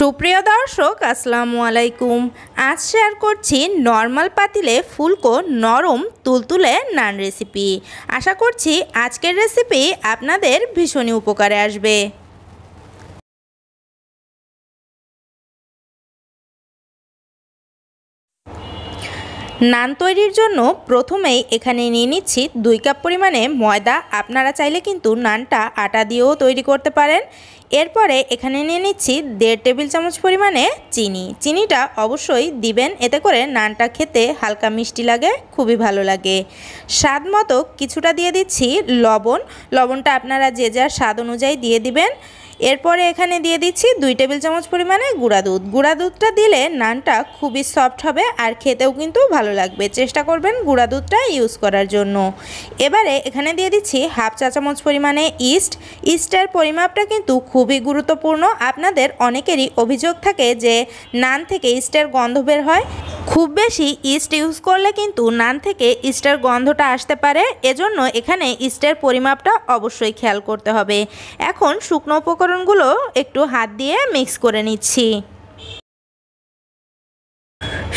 সুপ্রিয় দর্শক আসসালামু আলাইকুম। আজ শেয়ার করছি নর্মাল পাতিলে ফুলকো নরম তুলতুলে নান রেসিপি। আশা করছি আজকের রেসিপি আপনাদের ভীষণই উপকারে আসবে। নান তৈরির জন্য প্রথমেই এখানে নিয়ে নিচ্ছি 2 কাপ পরিমাণে ময়দা। আপনারা চাইলে কিন্তু নানটা আটা দিয়েও তৈরি করতে পারেন। এরপরে এখানে নিয়ে নিচ্ছি 1.5 টেবিল চামচ পরিমাণে চিনি। চিনিটা অবশ্যই দিবেন, এতে করে নানটা খেতে হালকা মিষ্টি লাগে, খুবই ভালো লাগে। স্বাদ মতো কিছুটা দিয়ে দিচ্ছি লবণ। লবণটা আপনারা যে যার স্বাদ অনুযায়ী দিয়ে দিবেন। এরপরে এখানে দিয়ে দিচ্ছি 2 টেবিল চামচ পরিমাণে গুঁড়া দুধ। গুঁড়া দুধটা দিলে নানটা খুবই সফট হবে আর খেতেও কিন্তু ভালো লাগবে। চেষ্টা করবেন গুঁড়া দুধটা ইউজ করার জন্য। এবারে এখানে দিয়ে দিচ্ছি 1/2 চা চামচ পরিমাণে ইস্ট। ইস্টের পরিমাপটা কিন্তু খুবই গুরুত্বপূর্ণ। আপনাদের অনেকেরই অভিযোগ থাকে যে নান থেকে ইস্টের গন্ধ বের হয়। খুব বেশি ইস্ট ইউজ করলে কিন্তু নান থেকে ইস্টের গন্ধটা আসতে পারে, এজন্য এখানে ইস্টের পরিমাপটা অবশ্যই খেয়াল করতে হবে। এখন শুকনো উপকরণগুলো একটু হাত দিয়ে মিক্স করে নিচ্ছি।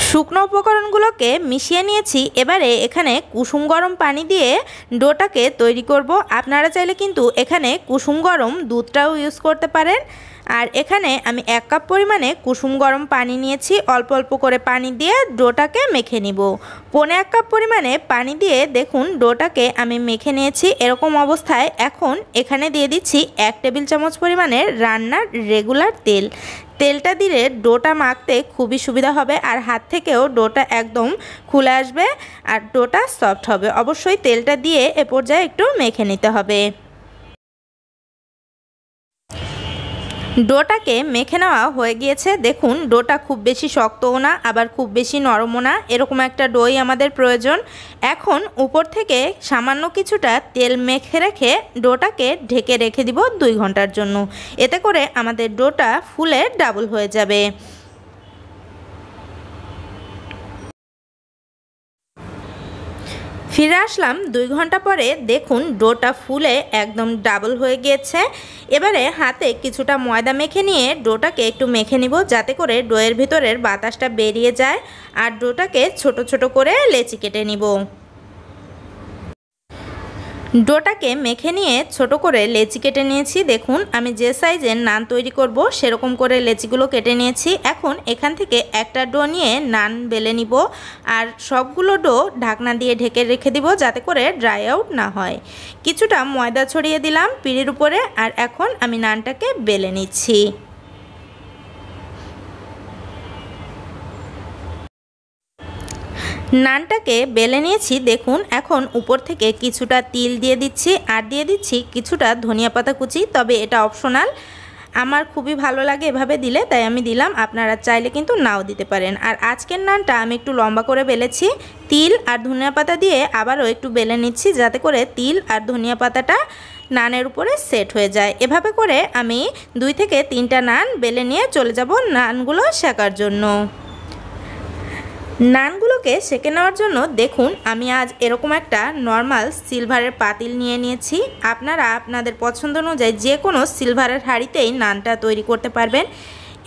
শুকনো উপকরণগুলোকে মিশিয়ে নিয়েছি। এবারে এখানে কুসুম গরম পানি দিয়ে ডোটাকে তৈরি করব। আপনারা চাইলে কিন্তু এখানে কুসুম গরম দুধটাও ইউজ করতে পারেন। আর এখানে আমি 1 কাপ পরিমাণে কুসুম গরম পানি নিয়েছি। অল্প অল্প করে পানি দিয়ে ডোটাকে মেখে নিব। 1.25 কাপ পরিমাণে পানি দিয়ে দেখুন ডোটাকে আমি মেখে নিয়েছি। এরকম অবস্থায় এখন এখানে দিয়ে দিচ্ছি 1 টেবিল চামচ পরিমাণে রান্নার রেগুলার তেল। তেলটা দিলে ডোটা মাখতে খুবই সুবিধা হবে আর হাত থেকেও ডোটা একদম খুলে আসবে আর ডোটা সফট হবে। অবশ্যই তেলটা দিয়ে এ পর্যায়ে একটু মেখে নিতে হবে। ডোটাকে মেখে নেওয়া হয়ে গিয়েছে। দেখুন ডোটা খুব বেশি শক্তও না আবার খুব বেশি নরমও না, এরকম একটা ডোই আমাদের প্রয়োজন। এখন উপর থেকে সামান্য কিছুটা তেল মেখে রেখে ডোটাকে ঢেকে রেখে দিব 2 ঘন্টার জন্য। এতে করে আমাদের ডোটা ফুলে ডাবল হয়ে যাবে। ফিরে আসলাম 2 ঘন্টা পরে। দেখুন ডোটা ফুলে একদম ডাবল হয়ে গিয়েছে। এবারে হাতে কিছুটা ময়দা মেখে নিয়ে ডোটাকে একটু মেখে নিব, যাতে করে ডোয়ের ভিতরের বাতাসটা বেরিয়ে যায়। আর ডোটাকে ছোট ছোট করে লেচি কেটে নিব। ডোটাকে মেখে নিয়ে ছোট করে লেচি কেটে নিয়েছি। দেখুন আমি যে সাইজের নান তৈরি করব সেরকম করে লেচিগুলো কেটে নিয়েছি। এখন এখান থেকে একটা ডো নিয়ে নান বেলে নিব আর সবগুলো ডো ঢাকনা দিয়ে ঢেকে রেখে দিব, যাতে করে ড্রাই আউট না হয়। কিছুটা ময়দা ছড়িয়ে দিলাম পিঁড়ির উপরে আর এখন আমি নানটাকে বেলে নিচ্ছি। নানটাকে বেলে নিয়েছি। দেখুন এখন উপর থেকে কিছুটা তিল দিয়ে দিচ্ছি আর দিয়ে দিচ্ছি কিছুটা ধনিয়া পাতা কুচি, তবে এটা অপশনাল। আমার খুবই ভালো লাগে এভাবে দিলে, তাই আমি দিলাম। আপনারা চাইলে কিন্তু নাও দিতে পারেন। আর আজকের নানটা আমি একটু লম্বা করে বেলেছি। তিল আর ধনিয়া পাতা দিয়ে আবারও একটু বেলে নিচ্ছি, যাতে করে তিল আর ধনিয়া পাতাটা নানের উপরে সেট হয়ে যায়। এভাবে করে আমি 2 থেকে 3টা নান বেলে নিয়ে চলে যাব নানগুলো সেকার জন্য। নানগুলোকে সেকে নেওয়ার জন্য দেখুন আমি আজ এরকম একটা নর্মাল সিলভারের পাতিল নিয়ে নিয়েছি। আপনারা আপনাদের পছন্দ অনুযায়ী যে কোনো সিলভারের হাঁড়িতেই নানটা তৈরি করতে পারবেন।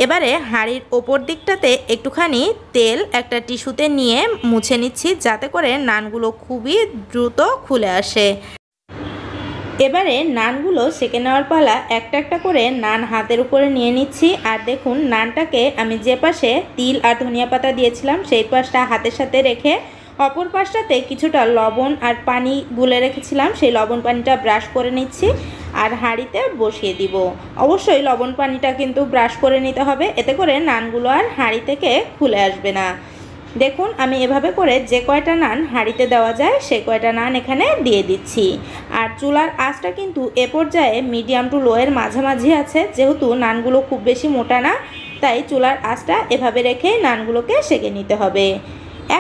এবারে হাঁড়ির ওপর দিকটাতে একটুখানি তেল একটা টিস্যুতে নিয়ে মুছে নিচ্ছি, যাতে করে নানগুলো খুবই দ্রুত খুলে আসে। এবারে নানগুলো সেকে নেওয়ার পালা। একটা একটা করে নান হাতের উপরে নিয়ে নিচ্ছি। আর দেখুন নানটাকে আমি যে পাশে তিল আর ধনিয়া পাতা দিয়েছিলাম সেই পাশটা হাতের সাথে রেখে অপর পাশটাতে কিছুটা লবণ আর পানি গুলে রেখেছিলাম, সেই লবণ পানিটা ব্রাশ করে নিচ্ছি আর হাঁড়িতে বসিয়ে দিব। অবশ্যই লবণ পানিটা কিন্তু ব্রাশ করে নিতে হবে, এতে করে নানগুলো আর হাঁড়ি থেকে খুলে আসবে না। দেখুন আমি এভাবে করে যে কয়টা নান হাঁড়িতে দেওয়া যায় সেই কয়টা নান এখানে দিয়ে দিচ্ছি। আর চুলার আঁচটা কিন্তু এ পর্যায়ে মিডিয়াম টু লোয়ের মাঝামাঝি আছে, যেহেতু নানগুলো খুব বেশি মোটা না, তাই চুলার আঁচটা এভাবে রেখে নানগুলোকে সেঁকে নিতে হবে।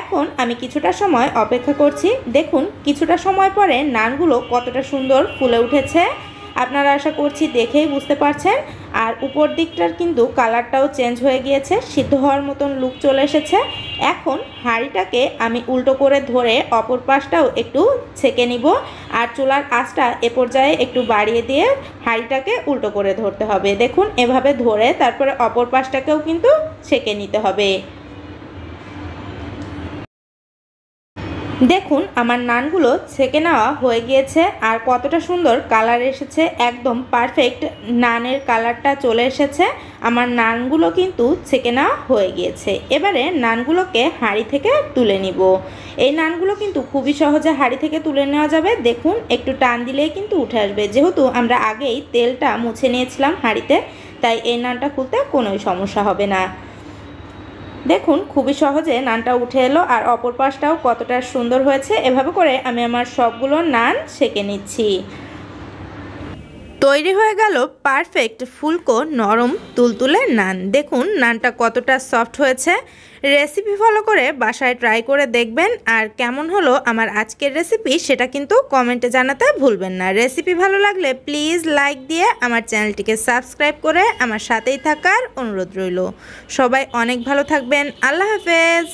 এখন আমি কিছুটা সময় অপেক্ষা করছি। দেখুন কিছুটা সময় পরে নানগুলো কতটা সুন্দর ফুলে উঠেছে, আপনারা আশা করছি দেখেই বুঝতে পারছেন। আর উপর দিকটার কিন্তু কালারটাও চেঞ্জ হয়ে গিয়েছে, সিদ্ধ হওয়ার মতন লুক চলে এসেছে। এখন হাঁড়িটাকে আমি উল্টো করে ধরে অপর পাশটাও একটু ছেঁকে নিব। আর চুলার আঁচটা এ পর্যায়ে একটু বাড়িয়ে দিয়ে হাঁড়িটাকে উল্টো করে ধরতে হবে। দেখুন এভাবে ধরে তারপরে অপর পাশটাকেও কিন্তু ছেঁকে নিতে হবে। দেখুন আমার নানগুলো ছেঁকে নেওয়া হয়ে গিয়েছে আর কতটা সুন্দর কালার এসেছে, একদম পারফেক্ট নানের কালারটা চলে এসেছে। আমার নানগুলো কিন্তু ছেঁকে নেওয়া হয়ে গিয়েছে। এবারে নানগুলোকে হাঁড়ি থেকে তুলে নিব। এই নানগুলো কিন্তু খুবই সহজে হাঁড়ি থেকে তুলে নেওয়া যাবে। দেখুন একটু টান দিলেই কিন্তু উঠে আসবে, যেহেতু আমরা আগেই তেলটা মুছে নিয়েছিলাম হাঁড়িতে, তাই এই নানটা খুলতে কোনোই সমস্যা হবে না। দেখুন খুবই সহজে নানটা উঠে এলো আর অপর পাশটাও কতটা সুন্দর হয়েছে। এভাবে করে আমি আমার সবগুলো নান সেঁকে নিচ্ছি। তৈরি হয়ে গেল পারফেক্ট ফুলকো নরম তুলতুলে নান। দেখুন নানটা কতটা সফট হয়েছে। রেসিপি ফলো করে বাসায় ট্রাই করে দেখবেন। আর কেমন হলো আমার আজকের রেসিপি সেটা কিন্তু কমেন্টে জানাতে ভুলবেন না। রেসিপি ভালো লাগলে প্লিজ লাইক দিয়ে আমার চ্যানেলটিকে সাবস্ক্রাইব করে আমার সাথেই থাকার অনুরোধ রইল। সবাই অনেক ভালো থাকবেন। আল্লাহ হাফেজ।